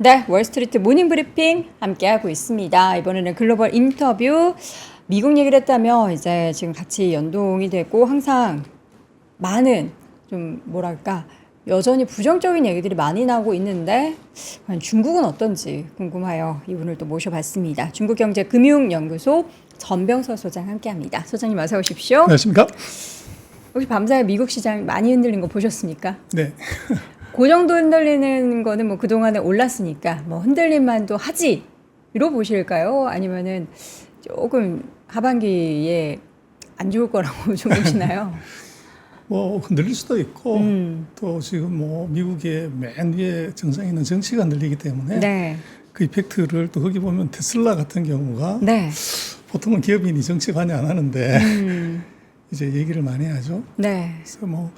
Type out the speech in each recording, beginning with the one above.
네, 월스트리트 모닝 브리핑 함께하고 있습니다. 이번에는 글로벌 인터뷰 미국 얘기를 했다며 이제 지금 같이 연동이 되고 항상 많은 좀 뭐랄까 여전히 부정적인 얘기들이 많이 나오고 있는데 과연 중국은 어떤지 궁금하여 이분을 또 모셔봤습니다. 중국경제금융연구소 전병서 소장 함께합니다. 소장님 어서 오십시오. 안녕하십니까? 혹시 밤사이 미국 시장 많이 흔들린 거 보셨습니까? 네. 그 정도 흔들리는 거는 뭐 그동안에 올랐으니까 뭐 흔들릴만도 하지 이러 보실까요? 아니면은 조금 하반기에 안 좋을 거라고 좀 보시나요? 뭐 흔들릴 수도 있고 또 지금 뭐 미국의 맨 위에 정상에 있는 정치가 흔들리기 때문에 네. 그 이펙트를 또 거기 보면 테슬라 같은 경우가 네. 보통은 기업인이 정치 관여 안 하는데 이제 얘기를 많이 하죠. 네. 그래서 뭐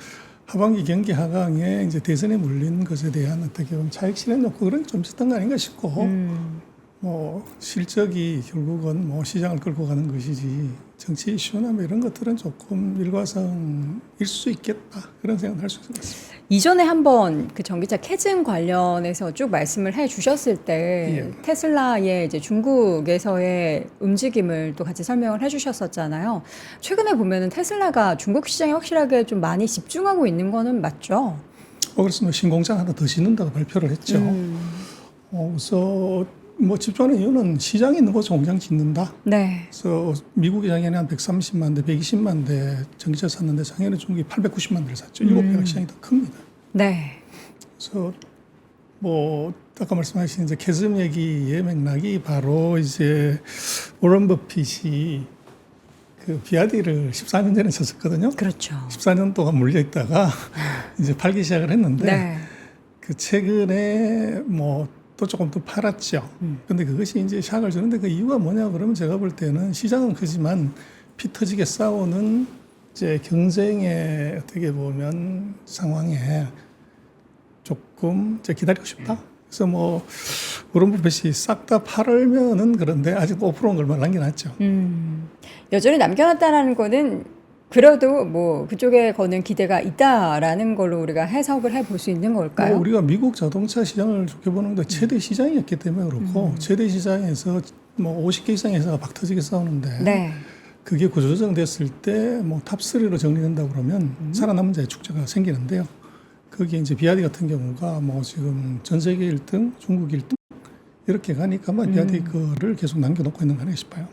하반기 경기 하강에 이제 대선에 물린 것에 대한 어떻게 보면 차익 실현 욕구 그런 게 좀 있었던 거 아닌가 싶고 뭐 실적이 결국은 뭐 시장을 끌고 가는 것이지 정치 이슈나 뭐 이런 것들은 조금 일과성일 수 있겠다 그런 생각을 할 수 있을 것 같습니다. 이전에 한번 그 전기차 캐즘 관련해서 쭉 말씀을 해 주셨을 때 예. 테슬라의 이제 중국에서의 움직임을 또 같이 설명을 해 주셨었잖아요. 최근에 보면은 테슬라가 중국 시장에 확실하게 좀 많이 집중하고 있는 거는 맞죠? 그래서 뭐 신공장 하나 더 짓는다고 발표를 했죠. 그래서 뭐 집중하는 이유는 시장에 있는 곳에 공장 짓는다. 네. 그래서 미국이 작년에 한 130만 대, 120만 대 전기차 샀는데 작년에 중국이 890만 대를 샀죠. 7배가 시장이 더 큽니다. 네. 그래서 뭐 아까 말씀하신 이제 캐즘 얘기의 맥락이 바로 이제 워런 버핏이 그 비아디를 14년 전에 샀었거든요. 그렇죠. 14년 동안 물려 있다가 이제 팔기 시작을 했는데 네. 그 최근에 뭐 또 조금 더 팔았죠. 근데 그것이 이제 샥을 주는데 그 이유가 뭐냐 그러면 제가 볼 때는 시장은 크지만 피 터지게 싸우는 이제 경쟁의 어떻게 보면 상황에 조금 이제 기다리고 싶다. 그래서 뭐 워런 버핏이 싹 다 팔으면은 그런데 아직 5%는 걸만 남겨놨죠. 여전히 남겨놨다라는 거는 그래도 뭐 그쪽에 거는 기대가 있다라는 걸로 우리가 해석을 해볼 수 있는 걸까요? 뭐 우리가 미국 자동차 시장을 좋게 보는 건 최대 시장이었기 때문에 그렇고 최대 시장에서 뭐 50개 이상 회사가 박 터지게 싸우는데 네. 그게 구조조정 됐을 때 뭐 탑3로 정리된다 그러면 살아남은 자의 축제가 생기는데요. 거기에 이제 비아디 같은 경우가 뭐 지금 전 세계 1등, 중국 1등 이렇게 가니까 뭐 비아디 거를 계속 남겨놓고 있는 거 아닌가 싶어요.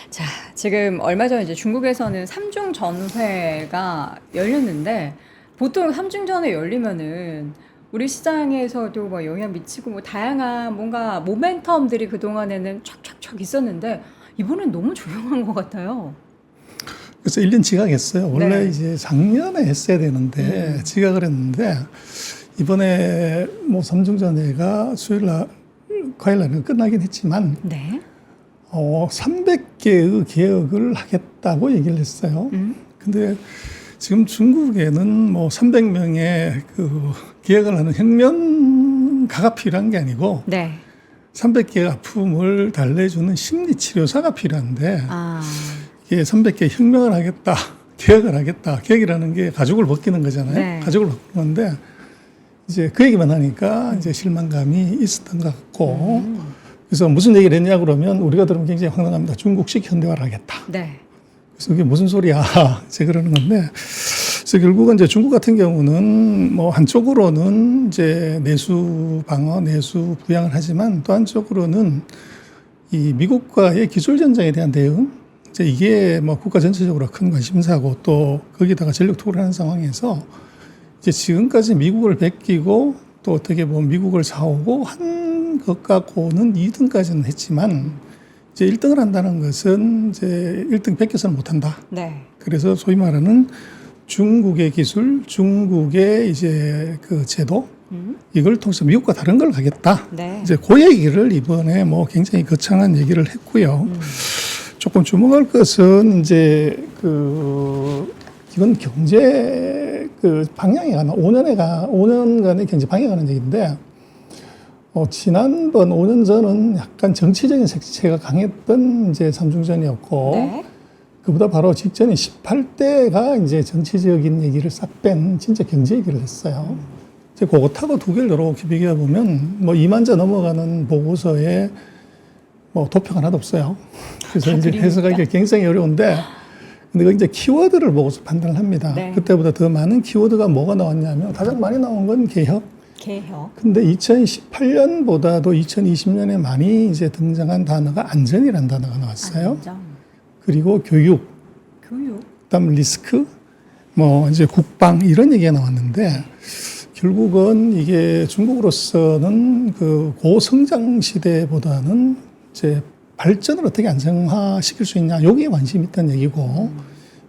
자, 지금 얼마 전에 이제 중국에서는 3중 전회가 열렸는데 보통 3중 전회 열리면은 우리 시장에서도 뭐 영향 미치고 뭐 다양한 뭔가 모멘텀들이 그동안에는 촥촥촥 있었는데 이번엔 너무 조용한 것 같아요. 그래서 1년 지각했어요. 원래 네. 이제 작년에 했어야 되는데 지각을 했는데 이번에 뭐 삼중전회가 수요일 날, 화요일 날은 끝나긴 했지만 네. 300개의 개혁을 하겠다고 얘기를 했어요. 근데 지금 중국에는 뭐 300명의 그 개혁을 하는 혁명가가 필요한 게 아니고 네. 300개의 아픔을 달래주는 심리치료사가 필요한데 아, 이게 300개 혁명을 하겠다, 개혁을 하겠다. 개혁이라는 게 가죽을 벗기는 거잖아요. 네. 가죽을 벗기는 건데 이제 그 얘기만 하니까 이제 실망감이 있었던 것 같고 그래서 무슨 얘기를 했냐 그러면 우리가 들으면 굉장히 황당합니다. 중국식 현대화를 하겠다. 네. 그래서 그게 무슨 소리야? 이제 그러는 건데 그래서 결국은 이제 중국 같은 경우는 뭐 한쪽으로는 이제 내수 방어, 내수 부양을 하지만 또 한쪽으로는 이 미국과의 기술 전쟁에 대한 대응 이제 이게 뭐 국가 전체적으로 큰 관심사고 또 거기다가 전력 투구를 하는 상황에서 이제 지금까지 미국을 베끼고 또 어떻게 보면 미국을 사오고 한 것 갖고는 2등까지는 했지만 이제 1등을 한다는 것은 이제 1등 뺏겨서는 못한다. 네. 그래서 소위 말하는 중국의 기술, 중국의 이제 그 제도 이걸 통해서 미국과 다른 걸 가겠다. 네. 이제 그 얘기를 이번에 뭐 굉장히 거창한 얘기를 했고요. 조금 주목할 것은 이제 그 이건 경제 그 방향에 관한 5년간의 경제 방향에 관한 얘기인데 지난번 5년 전은 약간 정치적인 색채가 강했던 이제 삼중전이었고 네. 그보다 바로 직전에 18대가 이제 정치적인 얘기를 싹 뺀 진짜 경제 얘기를 했어요. 이제 그것하고 두 개를 이렇게 비교해 보면 뭐 2만 자 넘어가는 보고서에 뭐 도표가 하나도 없어요. 그래서 이제 해석하기가 굉장히 어려운데, 근데 그 이제 키워드를 보고서 판단을 합니다. 네. 그때보다 더 많은 키워드가 뭐가 나왔냐면 가장 많이 나온 건 개혁. 개혁. 근데 2018년보다도 2020년에 많이 이제 등장한 단어가 안전이라는 단어가 나왔어요. 안전. 그리고 교육, 교육. 그다음 리스크, 뭐 이제 국방 이런 얘기가 나왔는데, 결국은 이게 중국으로서는 그 고성장 시대보다는 이제 발전을 어떻게 안정화시킬 수 있냐, 여기에 관심이 있다는 얘기고,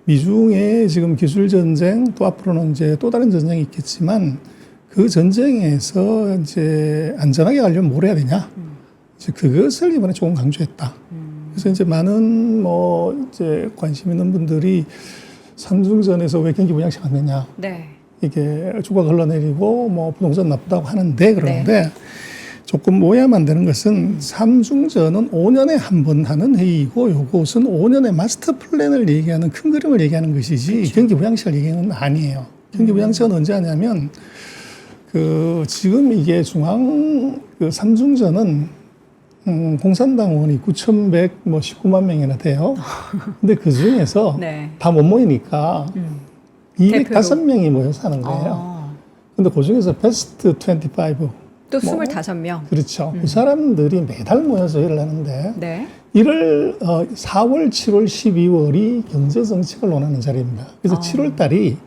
미중의 지금 기술 전쟁, 또 앞으로는 이제 또 다른 전쟁이 있겠지만 그 전쟁에서 이제 안전하게 가려면 뭘 해야 되냐, 이제 그것을 이번에 조금 강조했다. 그래서 이제 많은 뭐 이제 관심 있는 분들이 삼중전에서 왜 경기 부양식 안 했냐, 네. 이게 주가 흘러내리고 뭐 부동산 나쁘다고 하는데, 그런데 조금 오해하면 안 되는 것은 삼중전은 5년에 한 번 하는 회의이고, 요것은 5년의 마스터 플랜을 얘기하는 큰 그림을 얘기하는 것이지 경기 부양식을 얘기하는 건 아니에요. 경기 부양식은 언제 하냐면 그 지금 이게 중앙 그 삼중전은 공산당 의원이 9,119만 명이나 돼요. 근데 그 중에서 네. 다 못 모이니까 205명이 모여서 하는 거예요. 근데 그 중에서 베스트 25. 또 뭐, 25명. 그렇죠. 그 사람들이 매달 모여서 일을 하는데, 네. 4월, 7월, 12월이 경제정책을 논하는 자리입니다. 그래서 7월 달이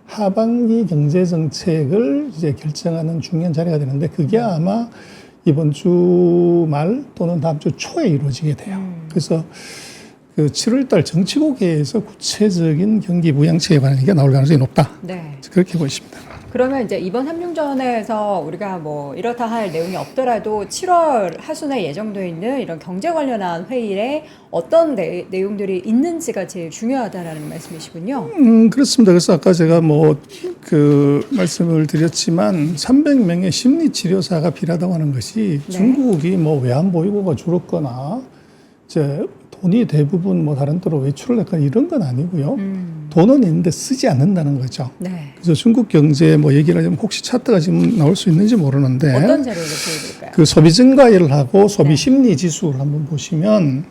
하반기 경제정책을 이제 결정하는 중요한 자리가 되는데, 그게 아마 이번 주 말 또는 다음 주 초에 이루어지게 돼요. 그래서 그 7월 달 정치국회에서 구체적인 경기 부양책에 관한 얘기가 나올 가능성이 높다. 네. 그렇게 보십니다. 그러면 이제 이번 삼중전에서 우리가 뭐 이렇다 할 내용이 없더라도 7월 하순에 예정되어 있는 이런 경제 관련한 회의에 어떤 내용들이 있는지가 제일 중요하다라는 말씀이시군요. 그렇습니다. 그래서 아까 제가 뭐 그 말씀을 드렸지만 300명의 심리치료사가 필요하다고 하는 것이, 네. 중국이 뭐 외환보유고가 줄었거나 이제 돈이 대부분 뭐 다른 데로 외출을 했거나 이런 건 아니고요. 돈은 있는데 쓰지 않는다는 거죠. 네. 그래서 중국 경제 뭐 얘기를 하자면 혹시 차트가 지금 나올 수 있는지 모르는데, 어떤 자료를 보여드릴까요? 그 소비 증가율을 하고 소비 심리 지수를 한번 보시면,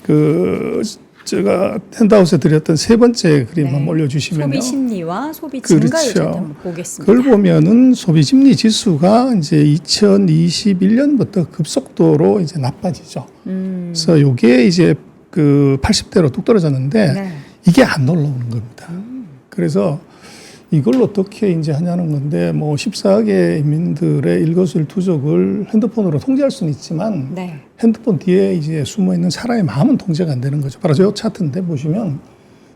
그 제가 핸드아웃에 드렸던 세 번째 그림 한번 올려주시면요. 소비 심리와 소비 증가율 그렇죠. 차트 한번 보겠습니다. 그걸 보면은 소비 심리 지수가 이제 2021년부터 급속도로 이제 나빠지죠. 그래서 요게 이제 그 80대로 뚝 떨어졌는데, 네. 이게 안 올라오는 겁니다. 그래서 이걸 어떻게 이제 하냐는 건데, 뭐 14억의 인민들의 일거수일투족을 핸드폰으로 통제할 수는 있지만, 네. 핸드폰 뒤에 이제 숨어 있는 사람의 마음은 통제가 안 되는 거죠. 바로 저 차트인데 보시면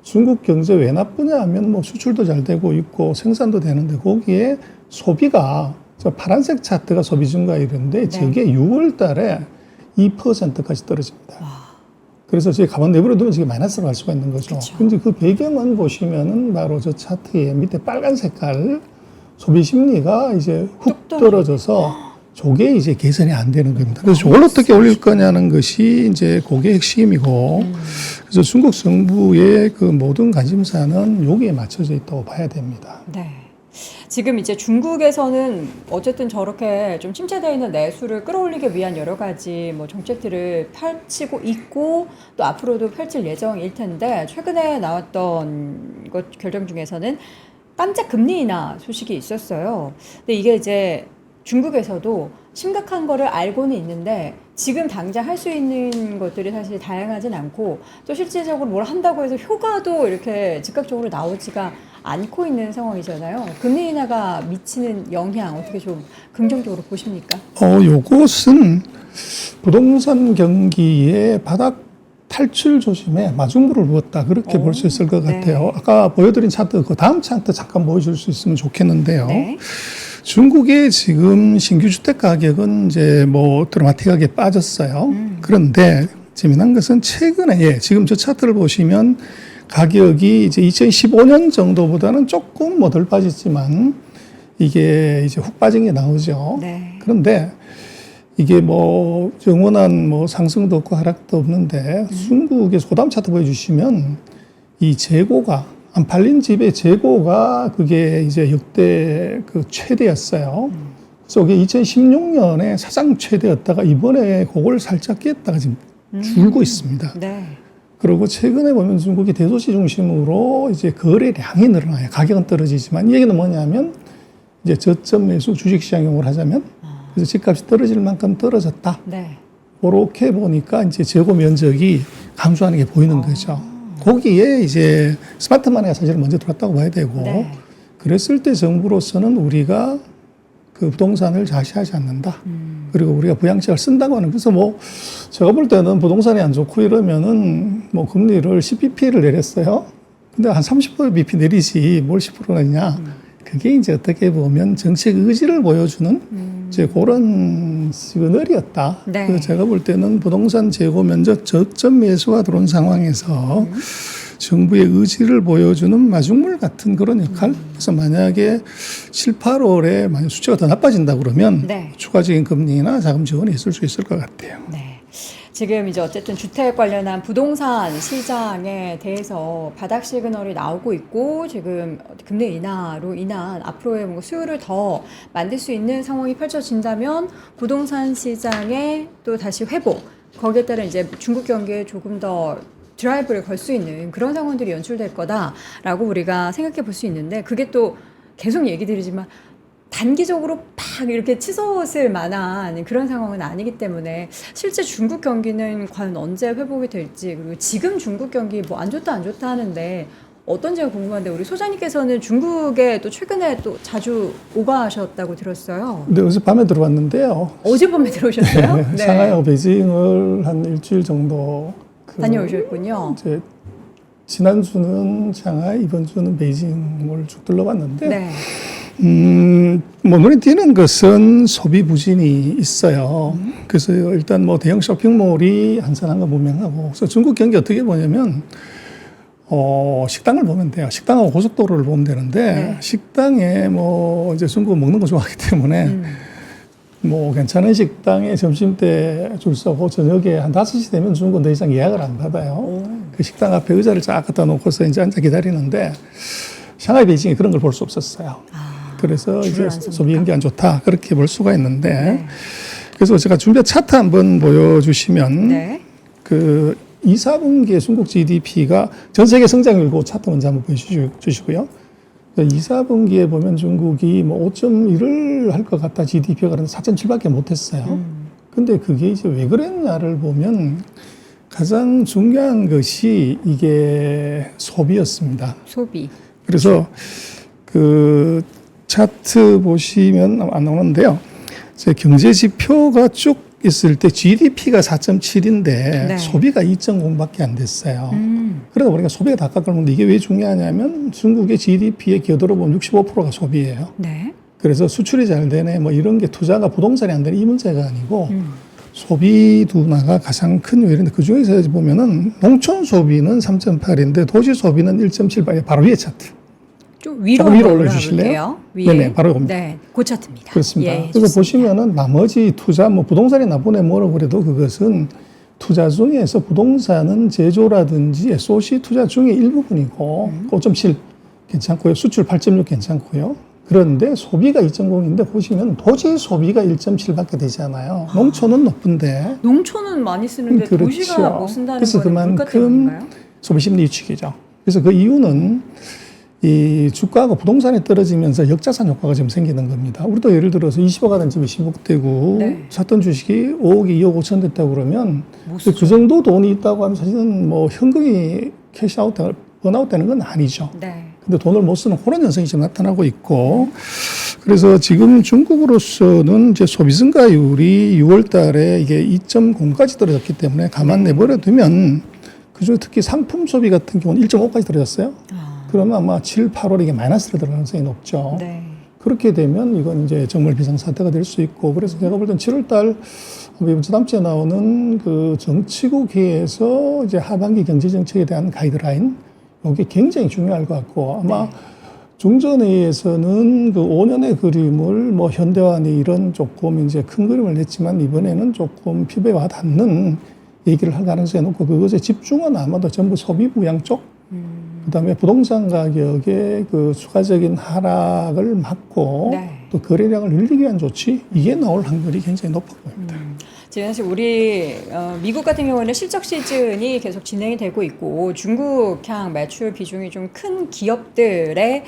중국 경제 왜 나쁘냐 하면 뭐 수출도 잘 되고 있고 생산도 되는데, 거기에 소비가, 저 파란색 차트가 소비 증가율인데, 저게 6월 달에 2%까지 떨어집니다. 그래서 저희 가만 내버려두면 저게 마이너스로 갈 수가 있는 거죠. 근데 그 배경은 보시면은 바로 저 차트의 밑에 빨간 색깔 소비 심리가 이제 훅 떨어져서 저게 이제 개선이 안 되는 겁니다. 그래서 저걸 어떻게 올릴 거냐는 것이 이제 그게 핵심이고, 그래서 중국 정부의 그 모든 관심사는 여기에 맞춰져 있다고 봐야 됩니다. 네. 지금 이제 중국에서는 어쨌든 저렇게 좀 침체되어 있는 내수를 끌어올리기 위한 여러 가지 뭐 정책들을 펼치고 있고, 또 앞으로도 펼칠 예정일 텐데, 최근에 나왔던 것 결정 중에서는 깜짝 금리 인하 소식이 있었어요. 근데 이게 이제 중국에서도 심각한 거를 알고는 있는데, 지금 당장 할 수 있는 것들이 사실 다양하진 않고, 또 실질적으로 뭘 한다고 해서 효과도 이렇게 즉각적으로 나오지가 않고 있는 상황이잖아요. 금리 인하가 미치는 영향 어떻게 좀 긍정적으로 보십니까? 요것은 부동산 경기의 바닥 탈출 조짐에 마중물을 부었다, 그렇게 볼 수 있을 것 같아요. 아까 보여드린 차트, 그 다음 차트 잠깐 보여줄 수 있으면 좋겠는데요. 네. 중국의 지금 신규 주택 가격은 이제 뭐 드라마틱하게 빠졌어요. 그런데 재미난 것은 최근에, 지금 저 차트를 보시면 가격이 이제 2015년 정도보다는 조금 뭐 덜 빠졌지만 이게 이제 훅 빠진 게 나오죠. 네. 그런데 이게 뭐 영원한 뭐 상승도 없고 하락도 없는데, 중국의 소담 차트 보여주시면 이 재고가 안 팔린 집의 재고가 그게 이제 역대 그 최대였어요. 그래서 그게 2016년에 사상 최대였다가 이번에 그걸 살짝 깼다가 지금 줄고 있습니다. 네. 그리고 최근에 보면 중국이 대도시 중심으로 이제 거래량이 늘어나요. 가격은 떨어지지만 이 얘기는 뭐냐면 이제 저점 매수 주식시장용으로 하자면 그래서 집값이 떨어질 만큼 떨어졌다. 네. 그렇게 보니까 이제 재고 면적이 감소하는 게 보이는 거죠. 거기에 이제 스마트마니가 사실 먼저 들어왔다고 봐야 되고 네. 그랬을 때 정부로서는 우리가 그 부동산을 좌시하지 않는다. 그리고 우리가 부양책을 쓴다고 하는 그래서 뭐 제가 볼 때는 부동산이 안 좋고 이러면은 뭐 금리를 10bp를 내렸어요. 근데 한 30bp 내리지 뭘 10% 내냐. 그게 이제 어떻게 보면 정책 의지를 보여주는 이제 그런 시그널이었다. 네. 그래서 제가 볼 때는 부동산 재고 면적 저점 매수가 들어온 상황에서 정부의 의지를 보여주는 마중물 같은 그런 역할. 그래서 만약에 7, 8월에 만약 수치가 더 나빠진다 그러면 네. 추가적인 금리나 자금 지원이 있을 수 있을 것 같아요. 네. 지금 이제 어쨌든 주택 관련한 부동산 시장에 대해서 바닥 시그널이 나오고 있고 지금 금리 인하로 인한 앞으로의 뭔가 수요를 더 만들 수 있는 상황이 펼쳐진다면 부동산 시장의 또 다시 회복 거기에 따른 이제 중국 경기에 조금 더 드라이브를 걸 수 있는 그런 상황들이 연출될 거다라고 우리가 생각해 볼 수 있는데 그게 또 계속 얘기 드리지만 단기적으로 팍 이렇게 치솟을 만한 그런 상황은 아니기 때문에 실제 중국 경기는 과연 언제 회복이 될지 그리고 지금 중국 경기 뭐 안 좋다 안 좋다 하는데 어떤지가 궁금한데 우리 소장님께서는 중국에 또 최근에 또 자주 오가셨다고 들었어요. 근데 어제 밤에 들어왔는데요. 어젯밤에 들어오셨어요? 네. 상하이하고 베이징을 한 일주일 정도 다녀오셨군요. 이제 지난주는 상하이, 이번 주는 베이징을 쭉 둘러봤는데 네. 뭐 눈에 띄는 것은 소비 부진이 있어요. 그래서 일단 뭐 대형 쇼핑몰이 한산한 건 분명하고 그래서 중국 경기 어떻게 보냐면 식당을 보면 돼요. 식당하고 고속도로를 보면 되는데 네. 식당에 뭐 이제 중국은 먹는 거 좋아하기 때문에 뭐 괜찮은 식당에 점심 때 줄 서고 저녁에 한 5시 되면 중국은 더 이상 예약을 안 받아요. 그 식당 앞에 의자를 쫙 갖다 놓고서 이제 앉아 기다리는데 샹하이 베이징에 그런 걸 볼 수 없었어요. 그래서 이제 소비 경기 안 좋다 그렇게 볼 수가 있는데 네. 그래서 제가 준비한 차트 한번 보여주시면 네. 그 2, 4분기에 중국 GDP가 전 세계 성장률고 차트 먼저 한번 보여주시고요. 2, 4분기에 보면 중국이 뭐 5.1을 할 것 같다 GDP가 그런데 4.7밖에 못했어요. 근데 그게 이제 왜 그랬냐를 보면 가장 중요한 것이 이게 소비였습니다. 소비. 그래서 그 차트 보시면 안 나오는데요. 제 경제 지표가 쭉 있을 때 GDP가 4.7인데 네. 소비가 2.0밖에 안 됐어요. 그러다 보니까 소비가 다 깎아먹는데 이게 왜 중요하냐면 중국의 GDP의 기여도로 보면 65%가 소비예요. 네. 그래서 수출이 잘 되네 뭐 이런 게 투자가 부동산이 안 되는 이 문제가 아니고 소비 둔화가 가장 큰 요인인데 그중에서 보면은 농촌 소비는 3.8인데 도시 소비는 1.78 바로 위에 차트. 좀 위로 조금 위로 한번 올려주실래요? 올라볼게요. 위에. 네네, 바로 이겁니다. 네, 그 차트입니다. 그렇습니다. 예, 그래서 좋습니다. 보시면은 나머지 투자, 뭐 부동산이 나쁘네 뭐라고 그래도 그것은 투자 중에서 부동산은 제조라든지 SOC 투자 중에 일부분이고 5.7 괜찮고요. 수출 8.6 괜찮고요. 그런데 소비가 2.0인데 보시면 도시 소비가 1.7밖에 되지 않아요. 농촌은 높은데. 농촌은 많이 쓰는데 그렇죠. 도시가 못 쓴다는 그래서 건 물가 그만큼 때문인가요? 소비 심리 위축이죠. 그래서 그 이유는 이 주가하고 부동산이 떨어지면서 역자산 효과가 지금 생기는 겁니다. 우리도 예를 들어서 20억 하던 집이 10억 되고 네. 샀던 주식이 5억이 2억 5천 됐다고 그러면 못 그 정도 돈이 있다고 하면 사실은 뭐 현금이 캐시아웃, 번아웃 되는 건 아니죠. 네. 근데 돈을 못 쓰는 그런 현상이 지금 나타나고 있고 그래서 지금 중국으로서는 이제 소비 증가율이 6월 달에 이게 2.0까지 떨어졌기 때문에 가만 내버려 두면 그중에 특히 상품 소비 같은 경우는 1.5까지 떨어졌어요. 그러면 아마 7, 8월 이게 마이너스로 들어갈 가능성이 높죠. 네. 그렇게 되면 이건 이제 정말 비상사태가 될 수 있고 그래서 제가 볼 땐 7월 달 이번 주 다음 주에 나오는 그 정치국회에서 이제 하반기 경제정책에 대한 가이드라인 이게 굉장히 중요할 것 같고 아마 중전회의에서는 그 5년의 그림을 뭐 현대화 내일은 조금 이제 큰 그림을 냈지만 이번에는 조금 피부에 와 닿는 얘기를 할 가능성이 높고 그것에 집중은 아마도 전부 소비 부양 쪽 그다음에 부동산 가격의 그 추가적인 하락을 막고 네. 또 거래량을 늘리기 위한 조치 이게 나올 확률이 굉장히 높아 보입니다. 지금 사실 우리 미국 같은 경우는 실적 시즌이 계속 진행이 되고 있고 중국향 매출 비중이 좀 큰 기업들의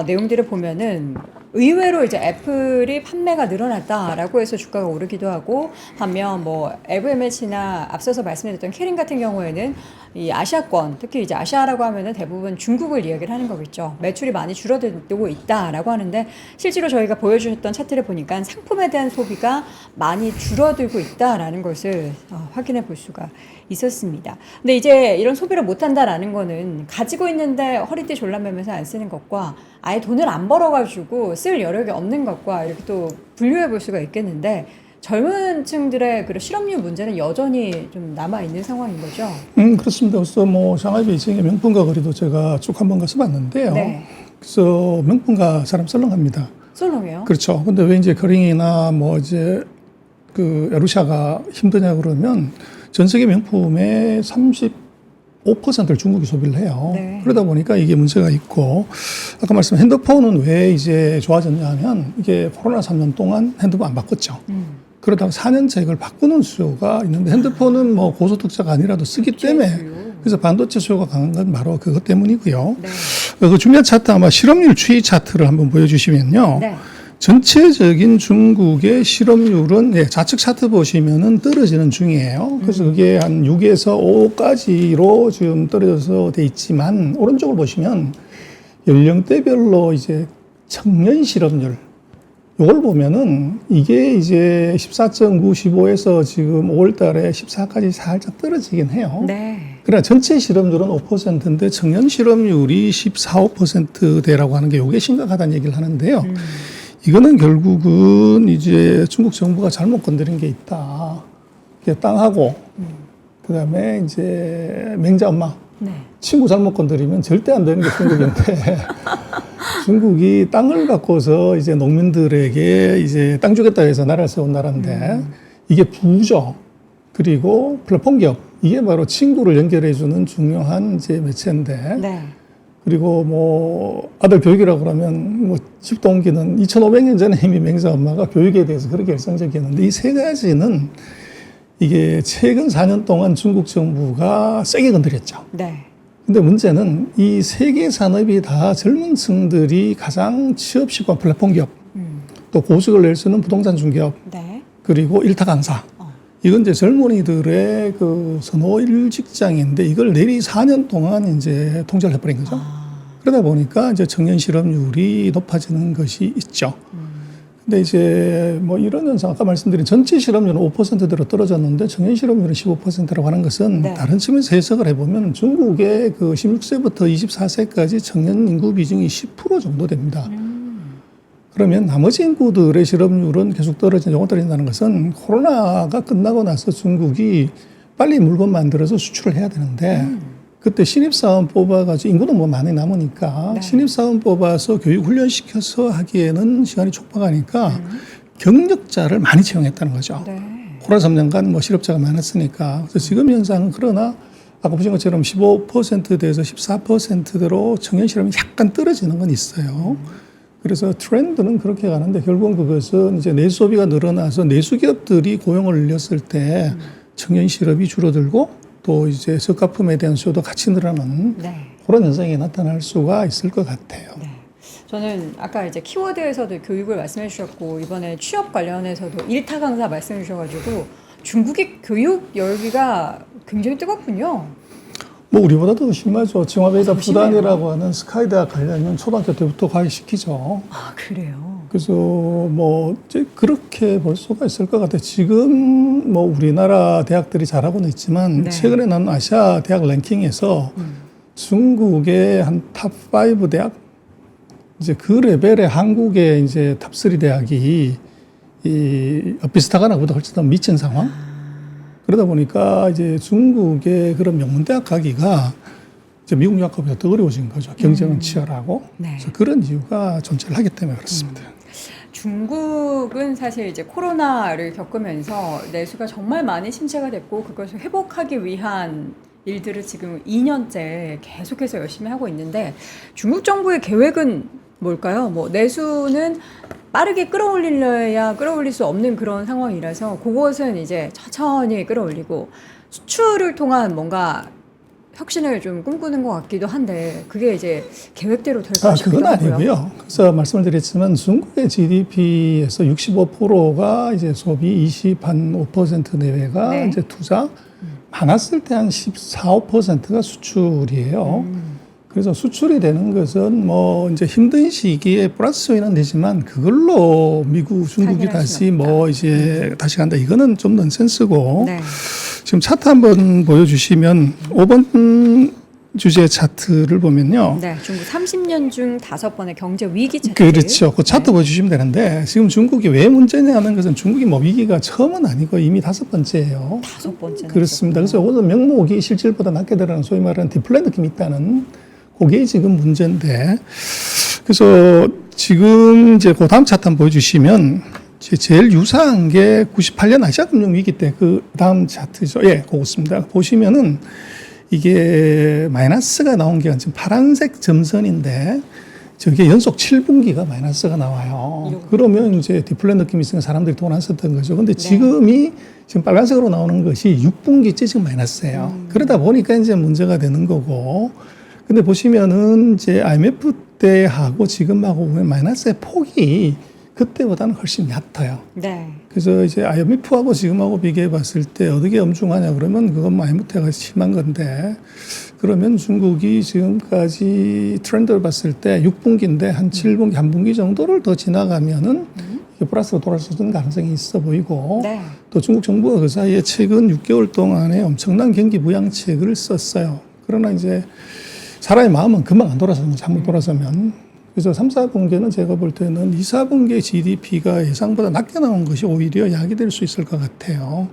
내용들을 보면은 의외로 이제 애플이 판매가 늘어났다라고 해서 주가가 오르기도 하고 반면 뭐 LVMH나 앞서서 말씀드렸던 캐린 같은 경우에는 이 아시아권 특히 이제 아시아라고 하면은 대부분 중국을 이야기를 하는 거겠죠. 매출이 많이 줄어들고 있다라고 하는데 실제로 저희가 보여주셨던 차트를 보니까 상품에 대한 소비가 많이 줄어들고 있다라는 것을 확인해 볼 수가 있었습니다. 근데 이제 이런 소비를 못 한다라는 거는 가지고 있는데 허리띠 졸라매면서 안 쓰는 것과 아예 돈을 안 벌어가지고 쓸 여력이 없는 것과 이렇게 또 분류해 볼 수가 있겠는데 젊은 층들의 그 실업률 문제는 여전히 좀 남아 있는 상황인 거죠. 그렇습니다. 그래서 뭐 상하이 베이징의 명품가 거리도 제가 쭉 한번 가서 봤는데요. 네. 그래서 명품가 사람 썰렁합니다. 솔롱이요? 그렇죠. 근데 왜 이제 커링이나 뭐 이제 그 에루샤가 힘드냐 그러면 전 세계 명품의 35%를 중국이 소비를 해요. 네. 그러다 보니까 이게 문제가 있고 아까 말씀 핸드폰은 왜 이제 좋아졌냐 하면 이게 코로나 3년 동안 핸드폰 안 바꿨죠. 그러다가 4년째 이걸 바꾸는 수요가 있는데 핸드폰은 뭐 고소득자가 아니라도 쓰기 때문에 그래서 반도체 수요가 강한 건 바로 그것 때문이고요. 네. 그 중요한 차트 아마 실업률 추이 차트를 한번 보여주시면요. 네. 전체적인 중국의 실업률은 좌측 차트 보시면은 떨어지는 중이에요. 그래서 그게 한 6에서 5까지로 지금 떨어져서 돼 있지만 오른쪽을 보시면 연령대별로 이제 청년 실업률 요걸 보면은 이게 이제 14.9, 15에서 지금 5월 달에 14까지 살짝 떨어지긴 해요. 네. 그러나 전체 실업률은 5%인데 청년 실업률이 14, 5%대라고 하는 게 이게 심각하다는 얘기를 하는데요. 이거는 결국은 이제 중국 정부가 잘못 건드린 게 있다. 땅하고, 그 다음에 이제 맹자 엄마. 네. 친구 잘못 건드리면 절대 안 되는 게 중국인데, 중국이 땅을 갖고서 이제 농민들에게 이제 땅 주겠다 해서 나라를 세운 나라인데, 이게 부죠. 그리고 플랫폼 기업. 이게 바로 친구를 연결해주는 중요한 이제 매체인데, 네. 그리고 뭐 아들 교육이라고 그러면 뭐 집도 옮기는 2500년 전에 이미 맹자 엄마가 교육에 대해서 그렇게 열성적이었는데 이 세 가지는 이게 최근 4년 동안 중국 정부가 세게 건드렸죠. 네. 근데 문제는 이 세 개 산업이 다 젊은 층들이 가장 취업 쉽고 플랫폼 기업, 또 고수익을 낼 수 있는 부동산 중개업, 네. 그리고 일타 강사. 이건 이제 젊은이들의 그 선호일 직장인데 이걸 내리 4년 동안 이제 통제를 해버린 거죠. 그러다 보니까 이제 청년 실업률이 높아지는 것이 있죠. 근데 이제 뭐 이런 현상, 아까 말씀드린 전체 실업률은 5%대로 떨어졌는데 청년 실업률은 15%라고 하는 것은 네. 다른 측면에서 해석을 해보면 중국의 그 16세부터 24세까지 청년 인구 비중이 10% 정도 됩니다. 그러면 나머지 인구들의 실업률은 계속 요건 떨어진다는 것은 코로나가 끝나고 나서 중국이 빨리 물건 만들어서 수출을 해야 되는데 그때 신입사원 뽑아가지고 인구도 뭐 많이 남으니까 네. 신입사원 뽑아서 교육 훈련시켜서 하기에는 시간이 촉박하니까 경력자를 많이 채용했다는 거죠. 네. 코로나 3년간 뭐 실업자가 많았으니까. 그래서 지금 현상은 그러나 아까 보신 것처럼 15%대에서 14%대로 청년 실업이 약간 떨어지는 건 있어요. 그래서 트렌드는 그렇게 가는데 결국은 그것은 이제 내수 소비가 늘어나서 내수 기업들이 고용을 늘렸을 때 청년 실업이 줄어들고 또 이제 저가품에 대한 수요도 같이 늘어나는 네. 그런 현상이 나타날 수가 있을 것 같아요. 네. 저는 아까 이제 키워드에서도 교육을 말씀해 주셨고 이번에 취업 관련해서도 일타 강사 말씀해 주셔가지고 중국의 교육 열기가 굉장히 뜨겁군요. 뭐 우리보다도 심하죠. 칭화베이다 더 심해요. 부단이라고 하는 스카이 대학 관련은 초등학교 때부터 가입시키죠. 아 그래요. 그래서 뭐 이제 그렇게 볼 수가 있을 것 같아요. 지금 뭐 우리나라 대학들이 잘하고는 있지만 네. 최근에 나온 아시아 대학 랭킹에서 중국의 한 탑5 대학 이제 그 레벨의 한국의 이제 탑3 대학이 비슷하거나 그보다 훨씬 더 미친 상황. 그러다 보니까 이제 중국의 그런 명문대학 가기가 이제 미국 유학가보다 더 어려워진 거죠. 경쟁은 치열하고. 네. 그래서 그런 이유가 존재를 하기 때문에 그렇습니다. 중국은 사실 이제 코로나를 겪으면서 내수가 정말 많이 침체가 됐고 그것을 회복하기 위한 일들을 지금 2년째 계속해서 열심히 하고 있는데 중국 정부의 계획은 뭘까요? 뭐 내수는 빠르게 끌어올리려야 끌어올릴 수 없는 그런 상황이라서 그것은 이제 천천히 끌어올리고 수출을 통한 뭔가 혁신을 좀 꿈꾸는 것 같기도 한데 그게 이제 계획대로 될까 싶기도 그건 하고요. 아니고요. 그래서 말씀을 드렸지만 중국의 GDP에서 65%가 이제 소비, 25% 내외가 네. 이제 투자, 많았을 때 한 14, 5%가 수출이에요. 그래서 수출이 되는 것은 뭐 이제 힘든 시기에 플러스 요인은 되지만 그걸로 미국, 중국이 당연할 다시 수는 없다. 뭐 이제 다시 간다. 이거는 좀 넌센스고. 네. 지금 차트 한번 보여주시면 5번 주제 차트를 보면요. 네, 중국 30년 중 5번의 경제 위기 차트. 그렇죠. 그 차트 보여주시면 되는데 지금 중국이 왜 문제냐는 것은 중국이 뭐 위기가 처음은 아니고 이미 5번째예요. 5번째는 그렇습니다. 그래서 오늘 명목이 실질보다 낮게 들어가는 소위 말하는 디플레 느낌이 있다는 그게 지금 문제인데 그래서 지금 이제 그 다음 차트 한번 보여주시면 제일 유사한 게 98년 아시아 금융 위기 때 그 다음 차트죠. 예, 그거 있습니다. 보시면은 이게 마이너스가 나온 게 지금 파란색 점선인데 저게 연속 7분기가 마이너스가 나와요. 그러면 이제 디플레 느낌이 있으니까 사람들이 돈 안 썼던 거죠. 근데 지금이 지금 빨간색으로 나오는 것이 6분기째 지금 마이너스예요. 그러다 보니까 이제 문제가 되는 거고. 근데 보시면은 이제 IMF 때하고 지금하고 보면 마이너스의 폭이 그때보다는 훨씬 얕아요. 네. 그래서 이제 IMF하고 지금하고 비교해 봤을 때 어떻게 엄중하냐 그러면 그건 IMF 때가 심한 건데 그러면 중국이 지금까지 트렌드를 봤을 때 6분기인데 한 7분기, 한 분기 정도를 더 지나가면은 이게 플러스로 돌아서는 가능성이 있어 보이고 네. 또 중국 정부가 그 사이에 최근 6개월 동안에 엄청난 경기 부양책을 썼어요. 그러나 이제 사람의 마음은 금방 안 돌아서는 거죠. 한번 돌아서면. 그래서 3, 4분기는 제가 볼 때는 2, 4분기의 GDP가 예상보다 낮게 나온 것이 오히려 약이 될 수 있을 것 같아요.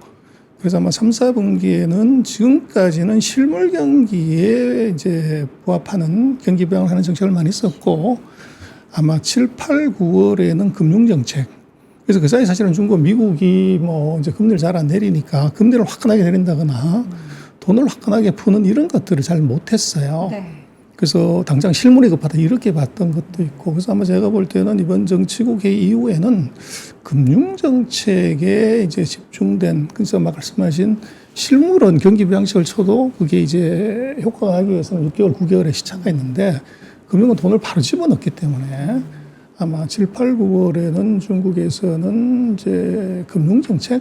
그래서 아마 3, 4분기에는 지금까지는 실물 경기에 이제 부합하는 경기 부양을 하는 정책을 많이 썼고 아마 7, 8, 9월에는 금융정책. 그래서 그 사이 사실은 중국, 미국이 뭐 이제 금리를 잘 안 내리니까 금리를 화끈하게 내린다거나 돈을 화끈하게 푸는 이런 것들을 잘 못했어요. 네. 그래서 당장 실물이 급하다 이렇게 봤던 것도 있고 그래서 아마 제가 볼 때는 이번 정치국 회의 이후에는 금융 정책에 이제 집중된 그래서 말씀하신 실물은 경기 부양책을 쳐도 그게 이제 효과가 나기 위해서는 6개월, 9개월의 시차가 있는데 금융은 돈을 바로 집어넣기 때문에 아마 7, 8, 9월에는 중국에서는 이제 금융 정책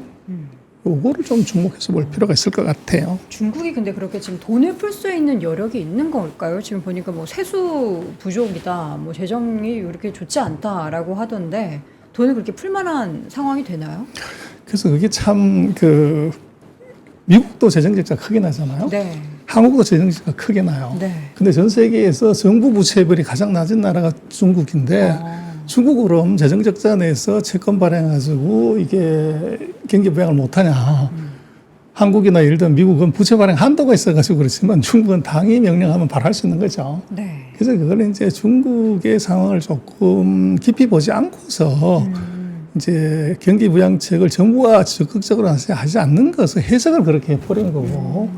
요거를 좀 주목해서 볼 필요가 있을 것 같아요. 중국이 근데 그렇게 지금 돈을 풀 수 있는 여력이 있는 걸까요? 지금 보니까 뭐 세수 부족이다, 뭐 재정이 이렇게 좋지 않다라고 하던데 돈을 그렇게 풀 만한 상황이 되나요? 그래서 그게 참 그 미국도 재정 적자가 크게 나잖아요. 네. 한국도 재정 적자가 크게 나요. 네. 근데 전 세계에서 정부 부채율이 가장 낮은 나라가 중국인데 중국으로 재정 적자 내서 채권 발행해가지고 이게 경기 부양을 못하냐. 한국이나 예를 들면 미국은 부채 발행 한도가 있어가지고 그렇지만 중국은 당이 명령하면 바로 할 수 있는 거죠. 네. 그래서 그걸 이제 중국의 상황을 조금 깊이 보지 않고서 이제 경기 부양책을 정부가 적극적으로 하지 않는 것을 해석을 그렇게 해버린 거고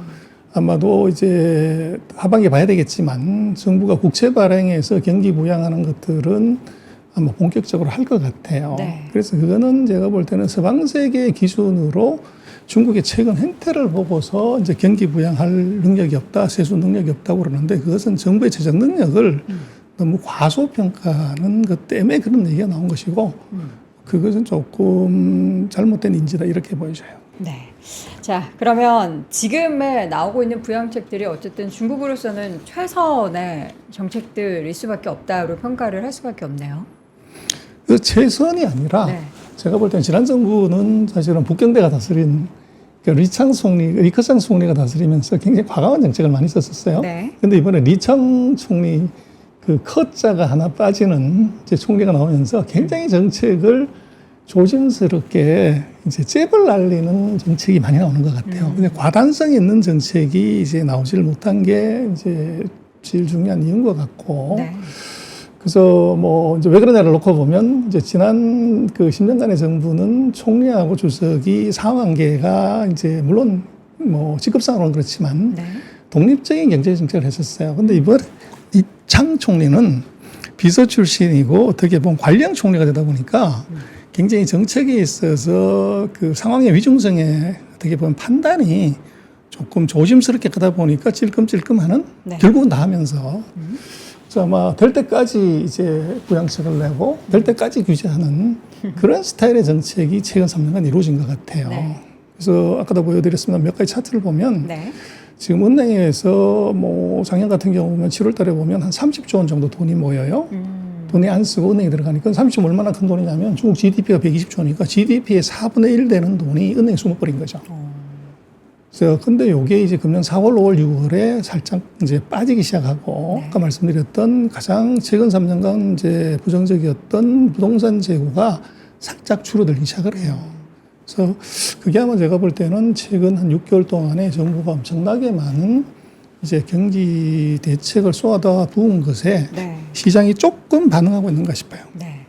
아마도 이제 하반기에 봐야 되겠지만 정부가 국채 발행해서 경기 부양하는 것들은 아마 본격적으로 할 것 같아요. 네. 그래서 그거는 제가 볼 때는 서방 세계 기준으로 중국의 최근 행태를 보고서 이제 경기 부양할 능력이 없다, 세수 능력이 없다고 그러는데 그것은 정부의 재정 능력을 너무 과소평가하는 것 때문에 그런 얘기가 나온 것이고 그것은 조금 잘못된 인지다 이렇게 보여져요. 네. 자, 그러면 지금에 나오고 있는 부양책들이 어쨌든 중국으로서는 최선의 정책들일 수밖에 없다로 평가를 할 수밖에 없네요. 그 최선이 아니라 네. 제가 볼 때는 지난 정부는 사실은 북경대가 다스린 리커창 총리가 다스리면서 굉장히 과감한 정책을 많이 썼었어요. 네. 근데 이번에 리창 총리 그 커자가 하나 빠지는 이제 총리가 나오면서 굉장히 정책을 조심스럽게 이제 잽을 날리는 정책이 많이 나오는 것 같아요. 근데 과단성 있는 정책이 이제 나오지를 못한 게 이제 제일 중요한 이유인 것 같고. 네. 그래서 뭐 이제 왜 그러냐를 놓고 보면 이제 지난 그 10년간의 정부는 총리하고 주석이 상관계가 이제 물론 뭐 직급상으로는 그렇지만 네. 독립적인 경제 정책을 했었어요. 근데 이번에 이 장 총리는 비서 출신이고 어떻게 보면 관령 총리가 되다 보니까 굉장히 정책에 있어서 그 상황의 위중성에 어떻게 보면 판단이 조금 조심스럽게 가다 보니까 찔끔찔끔하는 네. 결국은 다 하면서 그래서 아마 될 때까지 이제 부양책을 내고 될 때까지 규제하는 그런 스타일의 정책이 최근 3년간 이루어진 것 같아요. 네. 그래서 아까도 보여드렸습니다. 몇 가지 차트를 보면 네. 지금 은행에서 뭐 작년 같은 경우 보면 7월 달에 보면 한 30조 원 정도 돈이 모여요. 돈이 안 쓰고 은행에 들어가니까 30조 원 얼마나 큰 돈이냐면 중국 GDP가 120조니까 GDP의 4분의 1 되는 돈이 은행에 숨어버린 거죠. 그래서 근데 요게 이제 금년 4월, 5월, 6월에 살짝 이제 빠지기 시작하고 아까 말씀드렸던 가장 최근 3년간 이제 부정적이었던 부동산 재고가 살짝 줄어들기 시작을 해요. 그래서 그게 아마 제가 볼 때는 최근 한 6개월 동안에 정부가 엄청나게 많은 이제 경기 대책을 쏟아 부은 것에 네. 시장이 조금 반응하고 있는가 싶어요. 네.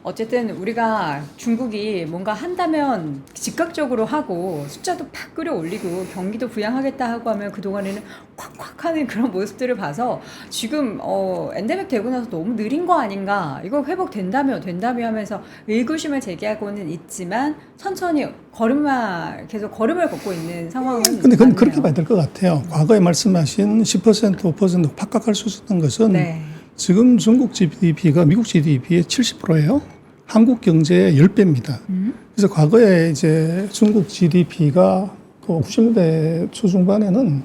어쨌든 우리가 중국이 뭔가 한다면 즉각적으로 하고 숫자도 팍 끌어올리고 경기도 부양하겠다 하고 하면 그동안에는 콱콱 하는 그런 모습들을 봐서 지금 엔데믹 되고 나서 너무 느린 거 아닌가, 이거 회복된다며 하면서 의구심을 제기하고는 있지만 천천히 계속 걸음을 걷고 있는 상황은 근데 그건 맞네요. 그렇게 봐야 될 것 같아요. 과거에 말씀하신 10%, 5% 팍팍할 수 있었던 것은 네. 지금 중국 GDP가 미국 GDP의 70%예요. 한국 경제의 10배입니다. 그래서 과거에 이제 중국 GDP가 그 90년대 초중반에는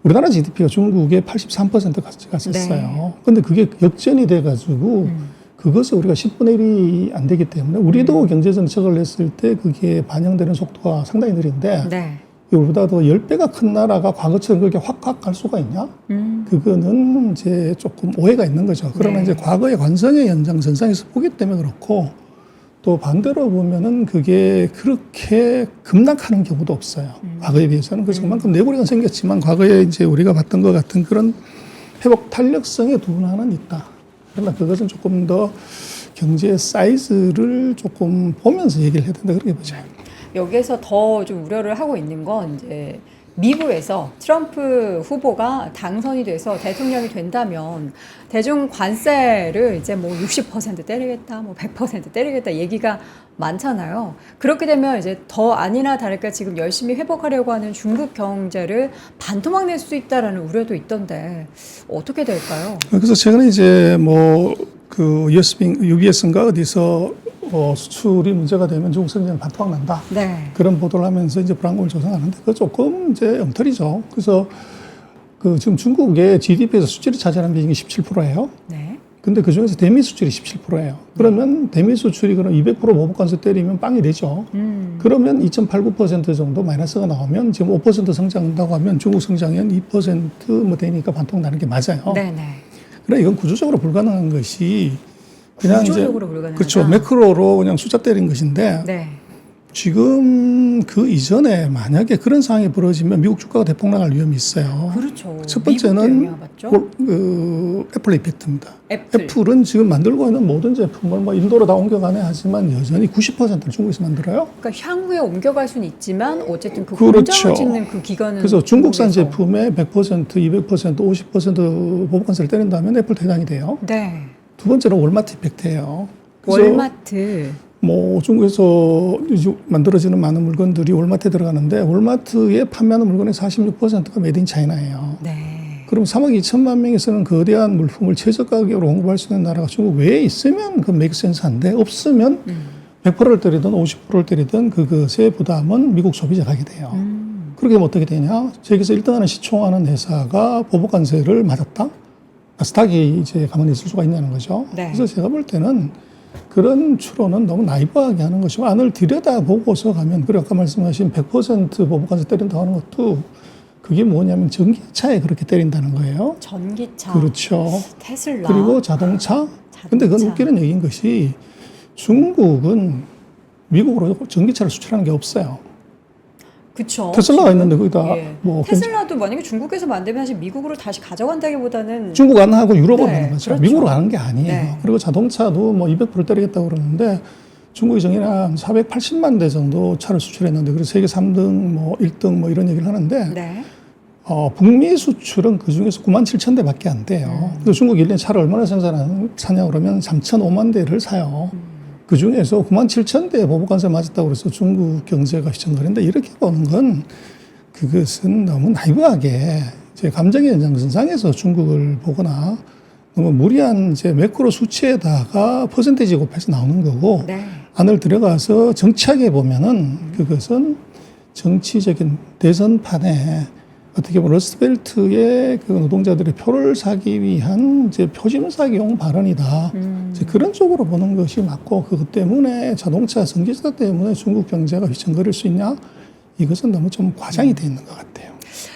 우리나라 GDP가 중국의 83% 갔었어요. 근데 그게 역전이 돼가지고 그것을 우리가 10분의 1이 안 되기 때문에 우리도 경제 정책을 냈을 때 그게 반영되는 속도가 상당히 느린데 네. 이보다 더 10배가 큰 나라가 과거처럼 그렇게 확확 갈 수가 있냐? 그거는 이제 조금 오해가 있는 거죠. 그러나 네. 이제 과거의 관성의 연장선상에서 보기 때문에 그렇고 또 반대로 보면은 그게 그렇게 급락하는 경우도 없어요. 과거에 비해서는. 그래서 그만큼 내구력은 생겼지만 과거에 이제 우리가 봤던 것 같은 그런 회복 탄력성의 둔화는 있다. 그러나 그것은 조금 더 경제의 사이즈를 조금 보면서 얘기를 해야 된다. 그렇게 보죠. 여기에서 더 좀 우려를 하고 있는 건 이제 미국에서 트럼프 후보가 당선이 돼서 대통령이 된다면 대중 관세를 이제 뭐 60% 때리겠다, 뭐 100% 때리겠다 얘기가 많잖아요. 그렇게 되면 이제 더 아니나 다를까 지금 열심히 회복하려고 하는 중국 경제를 반토막 낼 수 있다라는 우려도 있던데 어떻게 될까요? 그래서 최근에 이제 뭐 그 UBS인가 어디서 수출이 문제가 되면 중국 성장이 반토막 난다. 네. 그런 보도를 하면서 이제 불안감을 조성하는데 그 조금 이제 엉터리죠. 그래서 그 지금 중국의 GDP에서 수출이 차지하는 비중이 17%예요. 네. 근데 그 중에서 대미 수출이 17%예요. 그러면 대미 수출이 그럼 200% 보복관세 때리면 빵이 되죠. 그러면 2.89% 정도 마이너스가 나오면 지금 5% 성장한다고 하면 중국 성장이 한 2%뭐 되니까 반토막 나는 게 맞아요. 네네. 그러나 이건 구조적으로 불가능한 것이 그냥 구조적으로 이제 불가능하다. 그렇죠. 매크로로 그냥 숫자 때린 것인데 네. 지금 그 이전에 만약에 그런 상황이 벌어지면 미국 주가가 대폭락할 위험이 있어요. 그렇죠. 첫 번째는 맞죠? 애플 이펙트입니다. 애플. 애플은 지금 만들고 있는 모든 제품을 뭐 인도로 다 옮겨가네 하지만 여전히 90%를 중국에서 만들어요. 그러니까 향후에 옮겨갈 수는 있지만 어쨌든 그 그렇죠. 공장을 짓는 그 기간은 그래서 중국산 중국에서. 제품에 100%, 200%, 50% 보복관세를 때린다면 애플 대장이 돼요. 네. 두 번째는 월마트 이펙트예요. 그래서 월마트. 뭐 중국에서 만들어지는 많은 물건들이 월마트에 들어가는데 월마트에 판매하는 물건의 46%가 메이드 인 차이나예요. 네. 그럼 3억 2천만 명이 쓰는 거대한 물품을 최저 가격으로 공급할 수 있는 나라가 중국 외에 있으면 그 메이크 센스한데 없으면 100%를 때리든 50%를 때리든 그것의 부담은 미국 소비자가 하게 돼요. 그렇게 되면 어떻게 되냐? 세계에서 1등하는 시총하는 회사가 보복관세를 맞았다? 나스닥이 이제 가만히 있을 수가 있냐는 거죠. 네. 그래서 제가 볼 때는 그런 추론은 너무 나이브하게 하는 것이고 안을 들여다보고서 가면 그리고 아까 말씀하신 100% 보복관세 때린다고 하는 것도 그게 뭐냐면 전기차에 그렇게 때린다는 거예요. 전기차. 그렇죠. 테슬라. 그리고 자동차. 근데 그건 웃기는 얘기인 것이 중국은 미국으로 전기차를 수출하는 게 없어요. 그쵸. 테슬라가 있는데 거기다 예. 뭐 테슬라도 만약에 중국에서 만들면 사실 미국으로 다시 가져간다기보다는 중국 안 하고 유럽으로 네, 가는 거죠. 그렇죠. 미국으로 가는 게 아니에요. 네. 그리고 자동차도 뭐 200% 때리겠다고 그러는데 중국이 정의는 한 480만 대 정도 차를 수출했는데 그래서 세계 3등 뭐 1등 뭐 이런 얘기를 하는데 네. 북미 수출은 그 중에서 9만 7천 대밖에 안 돼요. 그래서 중국 1년 차를 얼마나 생산하냐 그러면 3,500만 대를 사요. 그 중에서 9만 7천 대의 보복 관세 맞았다고 그래서 중국 경제가 휘청거린다. 이렇게 보는 건 그것은 너무 나이브하게 제 감정의 연장선상에서 중국을 보거나 너무 무리한 이제 매크로 수치에다가 퍼센테이지 곱해서 나오는 거고 네. 안을 들어가서 정치하게 보면은 그것은 정치적인 대선판에 어떻게 보면 러스트벨트의 그 노동자들의 표를 사기 위한 이제 표심사기용 발언이다. 이제 그런 쪽으로 보는 것이 맞고 그것 때문에 자동차 전기차 때문에 중국 경제가 휘청거릴 수 있냐? 이것은 너무 좀 과장이 돼 있는 것 같아요.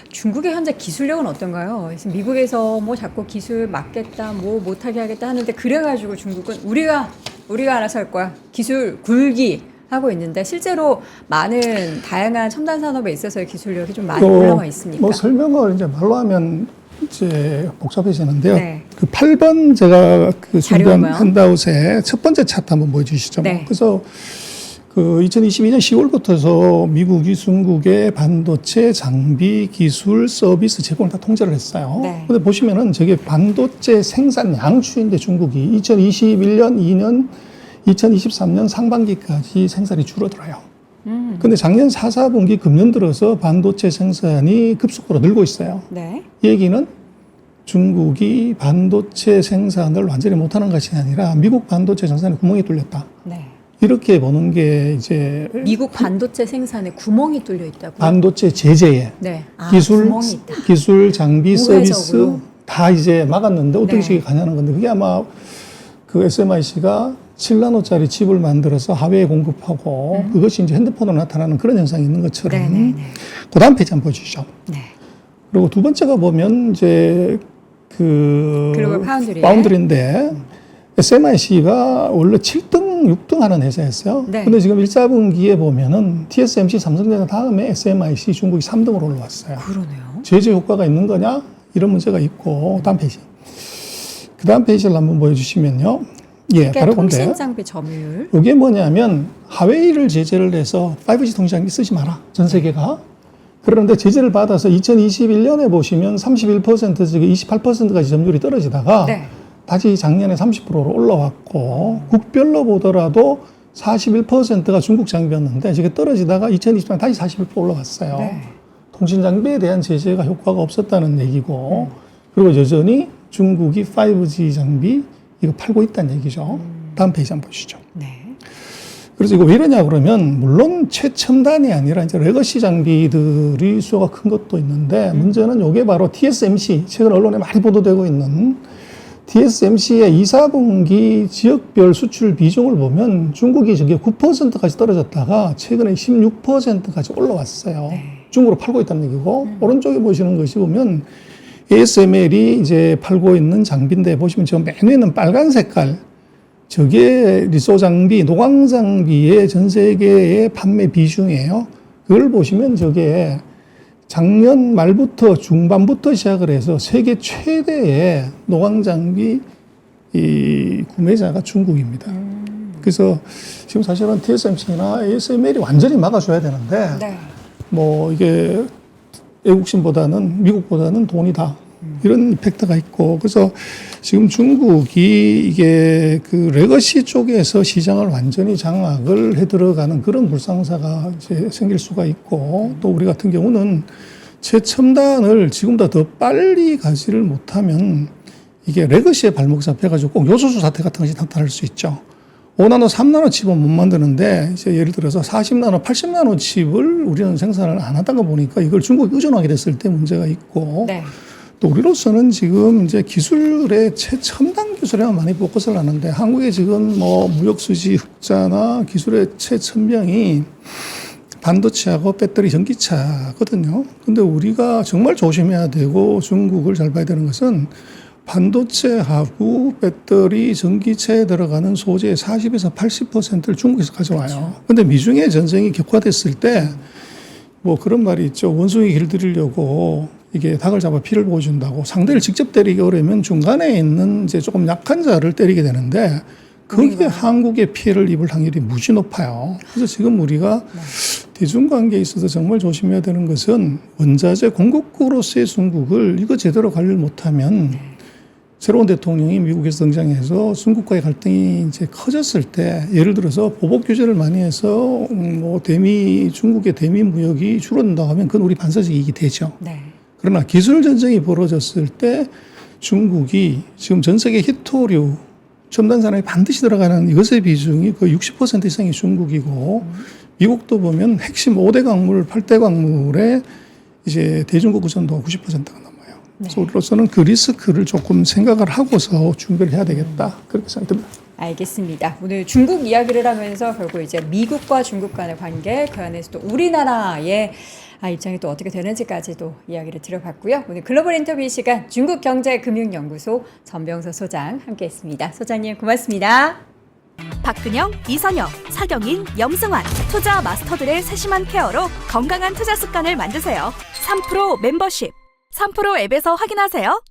중국의 현재 기술력은 어떤가요? 지금 미국에서 뭐 자꾸 기술 막겠다, 뭐 못하게 하겠다 하는데 그래가지고 중국은 우리가 알아서 할 거야. 기술 굴기 하고 있는데 실제로 많은 다양한 첨단 산업에 있어서의 기술력이 좀 많이 올라와 있습니까? 뭐 설명을 이제 말로 하면 이제 복잡해지는데요. 네. 그 8번 제가 그 준비한 자료요? 핸드아웃에 첫 번째 차트 한번 보여주시죠. 네. 그래서 그 2022년 10월부터서 미국이 중국의 반도체 장비 기술 서비스 제공을 다 통제를 했어요. 네. 근데 보시면은 저게 반도체 생산량 추인데 중국이 2021년, 2년, 2023년 상반기까지 생산이 줄어들어요. 근데 작년 4, 4분기 금년 들어서 반도체 생산이 급속도로 늘고 있어요. 네. 이 얘기는 중국이 반도체 생산을 완전히 못하는 것이 아니라 미국 반도체 생산에 구멍이 뚫렸다. 네. 이렇게 보는 게 이제 미국 반도체 생산에 구멍이 뚫려 있다고요? 반도체 제재에 네. 아, 기술, 구멍이 있다. 기술, 장비, 서비스 우회적으로. 다 이제 막았는데 어떻게 네. 저게 가냐는 건데 그게 아마 그 SMIC가 7나노짜리 칩을 만들어서 하회에 공급하고 그것이 이제 핸드폰으로 나타나는 그런 현상이 있는 것처럼 네네네. 그 다음 페이지 한번 보시죠. 네. 그리고 두 번째가 보면 이제 그 글로벌 파운드리. 파운드리인데 SMIC가 원래 7등, 6등 하는 회사였어요. 네. 근데 지금 1사분기에 보면은 TSMC, 삼성전자 다음에 SMIC 중국이 3등으로 올라왔어요. 그러네요. 제재 효과가 있는 거냐? 이런 문제가 있고 다음 페이지. 그 다음 페이지를 한번 보여주시면요. 예, 바로 통신 근데 장비 점유율. 이게 뭐냐면 하웨이를 제재를 해서 5G 통신 장비 쓰지 마라. 전 세계가. 그런데 제재를 받아서 2021년에 보시면 31% 중에 28%까지 점유율이 떨어지다가 네. 다시 작년에 30%로 올라왔고 국별로 보더라도 41%가 중국 장비였는데 저게 떨어지다가 2020년 다시 41% 올라왔어요. 네. 통신 장비에 대한 제재가 효과가 없었다는 얘기고 그리고 여전히 중국이 5G 장비 이거 팔고 있다는 얘기죠. 다음 페이지 한번 보시죠. 네. 그래서 이거 왜 이러냐 그러면 물론 최첨단이 아니라 이제 레거시 장비들이 수요가 큰 것도 있는데 문제는 이게 바로 TSMC 최근 언론에 많이 보도되고 있는 TSMC의 2, 4분기 지역별 수출 비중을 보면 중국이 저게 9%까지 떨어졌다가 최근에 16%까지 올라왔어요. 네. 중국으로 팔고 있다는 얘기고 오른쪽에 보시는 것이 보면 ASML이 이제 팔고 있는 장비인데 보시면 저 맨 위에는 빨간 색깔 저게 리소 장비, 노광 장비의 전 세계의 판매 비중이에요. 그걸 보시면 저게 작년 말부터 중반부터 시작을 해서 세계 최대의 노광 장비 이 구매자가 중국입니다. 그래서 지금 사실은 TSMC나 ASML이 완전히 막아줘야 되는데 네. 뭐 이게 애국심보다는 미국보다는 돈이다. 이런 이펙트가 있고 그래서 지금 중국이 이게 그 레거시 쪽에서 시장을 완전히 장악을 해 들어가는 그런 불상사가 이제 생길 수가 있고 또 우리 같은 경우는 최첨단을 지금보다 더 빨리 가지를 못하면 이게 레거시에 발목 잡혀가지고 꼭 요소수 사태 같은 것이 나타날 수 있죠. 5나노, 3나노 칩은 못 만드는데 이제 예를 들어서 40나노, 80나노 칩을 우리는 생산을 안 하다가 보니까 이걸 중국에 의존하게 됐을 때 문제가 있고 네. 또 우리로서는 지금 이제 기술의 최첨단 기술에만 많이 포커스를 하는데 한국의 지금 뭐 무역수지 흑자나 기술의 최첨병이 반도체하고 배터리 전기차거든요. 근데 우리가 정말 조심해야 되고 중국을 잘 봐야 되는 것은 반도체하고 배터리 전기차에 들어가는 소재의 40에서 80%를 중국에서 가져와요. 근데 미중의 전쟁이 격화됐을 때 뭐 그런 말이 있죠. 원숭이 길들이려고 이게 닭을 잡아 피를 보여준다고 상대를 직접 때리기 어려우면 중간에 있는 이제 조금 약한 자를 때리게 되는데 거기에 한국의 피해를 입을 확률이 무지 높아요. 그래서 지금 우리가 대중관계에 있어서 정말 조심해야 되는 것은 원자재 공급국으로서의 중국을 이거 제대로 관리를 못하면 새로운 대통령이 미국에서 등장해서 중국과의 갈등이 이제 커졌을 때 예를 들어서 보복 규제를 많이 해서 뭐 중국의 대미 무역이 줄어든다고 하면 그건 우리 반사적 이익이 되죠. 네. 그러나 기술 전쟁이 벌어졌을 때 중국이 지금 전 세계 히토류 첨단 산업에 반드시 들어가는 이것의 비중이 거의 60% 이상이 중국이고 미국도 보면 핵심 5대 광물, 8대 광물에 이제 대중국 의존도가 90%가 넘어요. 그래서 우리로서는 그 리스크를 조금 생각을 하고서 준비를 해야 되겠다. 그렇게 생각됩니다. 알겠습니다. 오늘 중국 이야기를 하면서 결국 이제 미국과 중국 간의 관계, 그 안에서 또 우리나라의 입장이 또 어떻게 되는지까지도 이야기를 드려봤고요. 오늘 글로벌 인터뷰 시간 중국경제금융연구소 전병서 소장 함께했습니다. 소장님 고맙습니다. 박근영, 이선영, 사경인, 염승환 투자 마스터들의 세심한 케어로 건강한 투자 습관을 만드세요. 3프로 멤버십 3프로 앱에서 확인하세요.